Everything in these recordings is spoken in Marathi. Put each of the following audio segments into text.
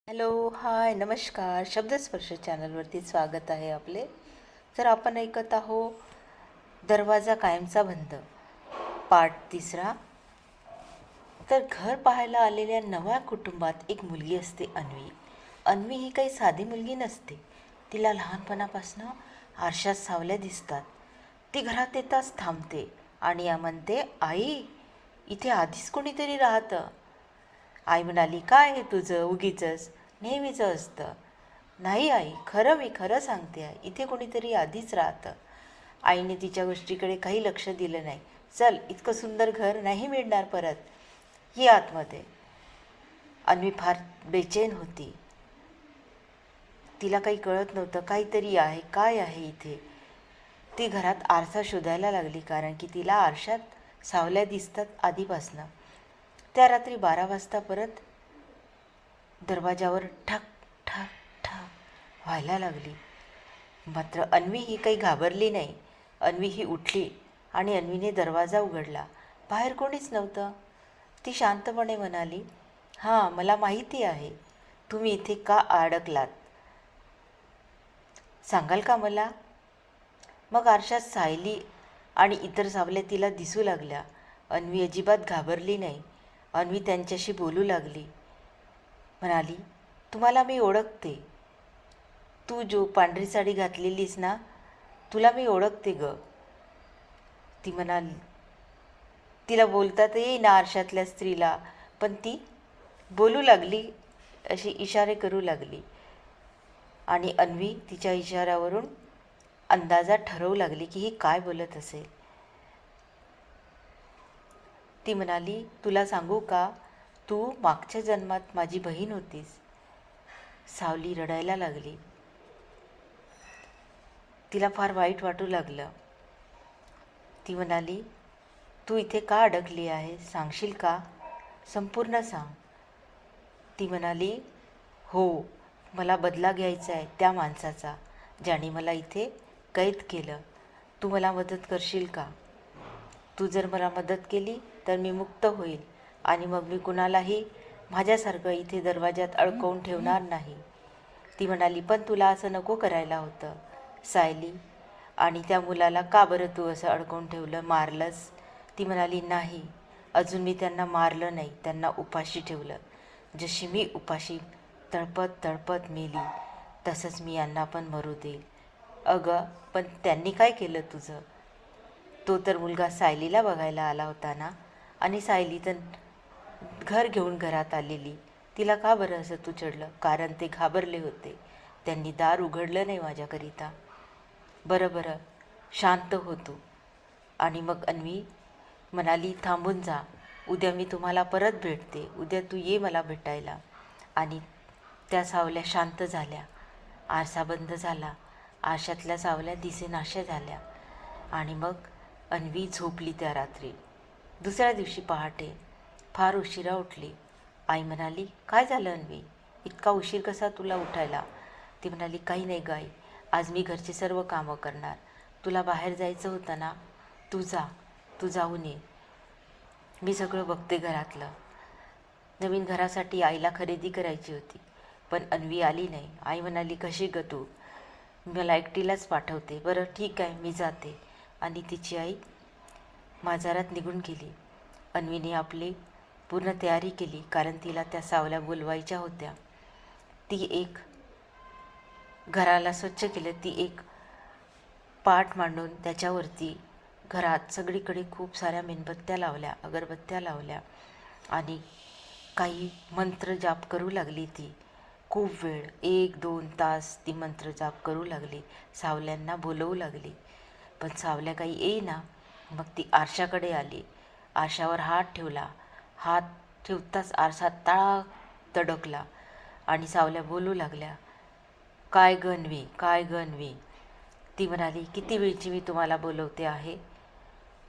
हॅलो, हाय, नमस्कार. शब्दस्पर्श चॅनलवरती स्वागत आहे आपले. तर आपण ऐकत आहो दरवाजा कायमचा बंद, पार्ट 3. तर घर पाहायला आलेल्या नव्या कुटुंबात एक मुलगी असते, अन्वी. अन्वी ही काही साधी मुलगी नसते. तिला लहानपणापासून आरशात सावल्या दिसतात. ती घरात येताच थांबते आणि म्हणते, आई, इथे आधीच कोणीतरी राहतं. आई म्हणाली, काय हे तुझं उगीचंच नेहमीचं असतं. नाही आई, मी खरं सांगते आहे, इथे कोणीतरी आधीच राहतं. आईने तिच्या गोष्टीकडे काही लक्ष दिलं नाही. चल, इतकं सुंदर घर नाही मिळणार परत, ही आतमध्ये. अन्वी फार बेचैन होती. तिला काही कळत नव्हतं, काहीतरी आहे, काय आहे इथे. ती घरात आरसा शोधायला लागली, कारण की तिला आरशात सावल्या दिसतात आधीपासनं. त्या रात्री 12 वाजता परत दरवाजावर ठक ठक ठक व्हायला लागली. मात्र अन्वी ही काही घाबरली नाही. अन्वी ही उठली आणि अन्वीने दरवाजा उघडला. बाहेर कोणीच नव्हतं. ती शांतपणे म्हणाली, हां, मला माहिती आहे तुम्ही इथे का अडकलात. सांगाल का मला? मग आरशात सायली आणि इतर सावल्या तिला दिसू लागल्या. अन्वी अजिबात घाबरली नाही. अन्वी त्यांच्याशी बोलू लागली. म्हणाली, तुम्हाला मी ओळखते. तू जो पांढरी साडी घातलेलीस ना, तुला मी ओळखते ग. ती म्हणाली, तिला बोलतात येईना आरशातल्या स्त्रीला, पण ती बोलू लागली, अशी इशारे करू लागली. आणि अन्वी तिच्या इशाऱ्यावरून अंदाजात ठरवू लागली की ही काय बोलत असेल. ती म्हणाली, तुला सांगू का, तू मागच्या जन्मात माझी बहीण होतीस. सावली रडायला लागली. तिला फार वाईट वाटू लागलं. ती म्हणाली, तू इथे का अडकली आहे, सांगशील का? संपूर्ण सांग. ती म्हणाली, हो, मला बदला घ्यायचा आहे त्या माणसाचा, ज्याने मला इथे कैद केलं. तू मला मदत करशील का? तू जर मला मदत केली तर मी मुक्त होईल आणि मग मी कुणालाही माझ्यासारखं इथे दरवाज्यात अडकवून ठेवणार नाही. ती म्हणाली, पण तुला असं नको करायला होतं सायली. आणि त्या मुलाला का बरं तू असं अडकवून ठेवलं, मारलंस? ती म्हणाली, नाही, अजून मी त्यांना मारलं नाही, त्यांना उपाशी ठेवलं. जशी मी उपाशी तळपत तळपत मेली, तसंच मी यांना पण मरू देईल. अगं, पण त्यांनी काय केलं तुझं? तो तर मुलगा सायलीला बघायला आला होता ना, आणि सायली तर घर घेऊन घरात आलेली. तिला का बरं असं तू चढलं? कारण ते घाबरले होते. त्यांनी दार उघडलं नाही माझ्याकरिता. बरं बरं, शांत होतो. आणि मग अन्वी म्हणाली, थांबून जा, उद्या मी तुम्हाला परत भेटते. उद्या तू ये मला भेटायला. आणि त्या सावल्या शांत झाल्या. आरसा बंद झाला. आरशातल्या सावल्या दिसेनाशा झाल्या. आणि मग अन्वी झोपली त्या रात्री. दुसऱ्या दिवशी पहाटे फार उशिरा उठली. आई म्हणाली, काय झालं अन्वी, इतका उशीर कसा तुला उठायला? ती म्हणाली, काही नाही ग आई, आज मी घरची सर्व कामं करणार. तुला बाहेर जायचं होतं ना, तू जाऊन ये. मी सगळं बघते घरातलं. नवीन घरासाठी आईला खरेदी करायची होती, पण अन्वी आली नाही. आई म्हणाली, कशी ग तू? मला एकटीलाच पाठवते. बरं ठीक आहे, मी जाते. आणि तिची आई बाजारात निघून गेली. अन्वीने आपली पूर्ण तयारी केली, कारण तिला त्या सावल्या बोलवायच्या होत्या. ती एक घराला स्वच्छ केलं. ती एक पाट मांडून त्याच्यावरती घरात सगळीकडे खूप साऱ्या मेणबत्त्या लावल्या, अगरबत्त्या लावल्या आणि काही मंत्र जाप करू लागली. ती खूप वेळ 1-2 तास ती मंत्र जाप करू लागली, सावल्यांना बोलवू लागली. पण सावल्या काही येईना. मग ती आरशाकडे आली. आरशावर हात ठेवला. हात ठेवताच आरसा तडाक तडकला आणि सावल्या बोलू लागल्या, काय गणवी, काय गणवी. ती म्हणाली, किती वेळची मी तुम्हाला बोलवते आहे.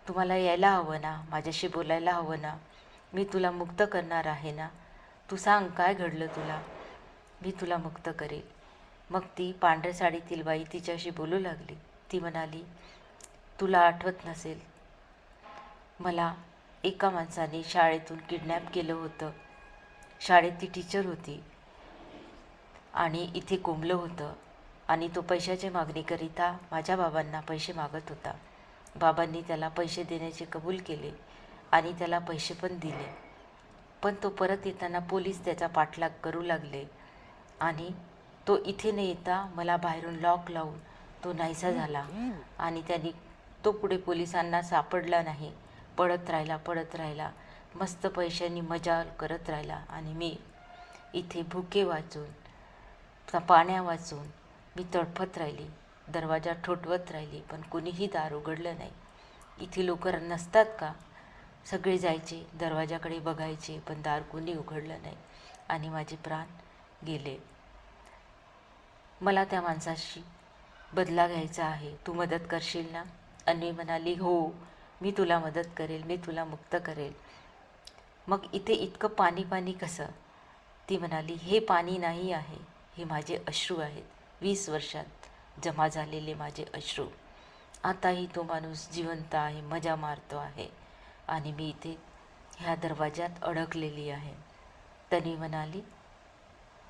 तुम्हाला यायला हवं ना, माझ्याशी बोलायला हवं ना. मी तुला मुक्त करणार आहे ना. तू सांग, काय घडलं तुला, मी तुला मुक्त करेल. मग ती पांढऱ्या साडीतील बाई तिच्याशी बोलू लागली. ती म्हणाली, तुला आठवत नसेल, मला एका माणसाने शाळेतून किडनॅप केलं होतं. शाळेत ती टीचर होती. आणि इथे कोंबलं होतं आणि तो पैशाच्या मागणीकरिता माझ्या बाबांना पैसे मागत होता. बाबांनी त्याला पैसे देण्याचे कबूल केले आणि त्याला पैसे पण दिले. पण तो परत येताना पोलीस त्याचा पाठलाग करू लागले आणि तो इथे न येता मला बाहेरून लॉक लावून तो नाहीसा झाला आणि त्यांनी तो पुढे पोलिसांना सापडला नाही. पळत राहिला, मस्त पैशांनी मजा करत राहिला आणि मी इथे भुके वाचून पाण्या वाचून मी तडफत राहिली, दरवाजा ठोठवत राहिली, पण कुणीही दार उघडलं नाही. इथे लोक नसतात का? सगळे जायचे, दरवाजाकडे बघायचे, पण दार कुणी उघडलं नाही आणि माझे प्राण गेले. मला त्या माणसाशी बदला घ्यायचा आहे, तू मदत करशील ना? अन्वी म्हणाली, हो, मी तुला मदत करेल, मी तुला मुक्त करेल. मग इथे इतकं पाणी पाणी कसं? ती म्हणाली, हे पाणी नाही आहे, हे माझे अश्रू आहेत, 20 वर्षात जमा झालेले माझे अश्रू. आताही तो माणूस जिवंत आहे, मजा मारतो आहे आणि मी इथे ह्या दरवाज्यात अडकलेली आहे. तन्वी म्हणाली,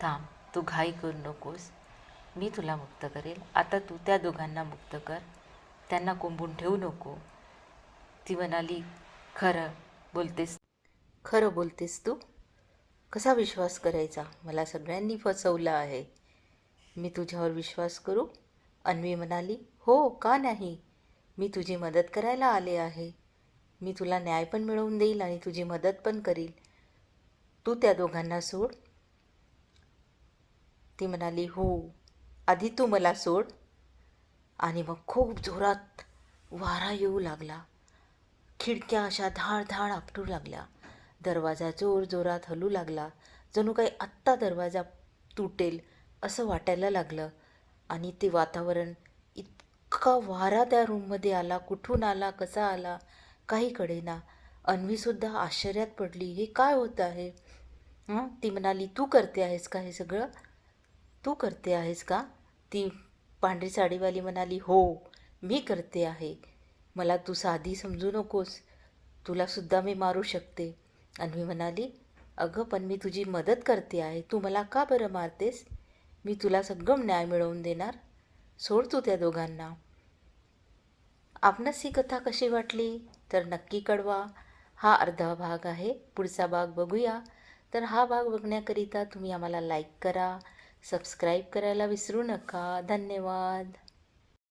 थांब, तू घाई करू नकोस, मी तुला मुक्त करेल. आता तू त्या दोघांना मुक्त कर, त्यांना कोंबून ठेवू नको. ती म्हणाली, खरं बोलतेस तू? कसा विश्वास करायचा? मला सगळ्यांनी फसवलं आहे, मी तुझ्यावर विश्वास करू? अन्वी म्हणाली, हो, का नाही, मी तुझी मदत करायला आले आहे. मी तुला न्याय पण मिळवून देईल आणि तुझी मदत पण करील. तू त्या दोघांना सोड. ती म्हणाली, हो, आधी तू मला सोड. आणि मग खूप जोरात वारा येऊ लागला. खिडक्या अशा धाड धाड आपटू लागल्या. दरवाजा जोर जोरात हलू लागला. जणू काही आत्ता दरवाजा तुटेल असं वाटायला लागलं. आणि ते वातावरण, इतका वारा त्या रूममध्ये आला, कुठून आला, कसा आला, काही कळेना. अन्वीसुद्धा आश्चर्यात पडली, हे काय होत आहे? ती म्हणाली, तू करते आहेस का हे सगळं? तू करते आहेस का? ती पांढरी साडीवाली म्हणाली, हो, मी करते आहे. मला तू साधी समजू नकोस, तुलासुद्धा मी मारू शकते. अन्वी म्हणाली, अगं, पण मी तुझी मदत करते आहे, तू मला का बरं मारतेस? मी तुला सगळं न्याय मिळवून देणार. सोड तू त्या दोघांना. आपणास ही कथा कशी वाटली तर नक्की कळवा. हा अर्धा भाग आहे, पुढचा भाग बघूया. तर हा भाग बघण्याकरिता तुम्ही आम्हाला लाईक करा, सबस्क्राईब करायला विसरू नका. धन्यवाद.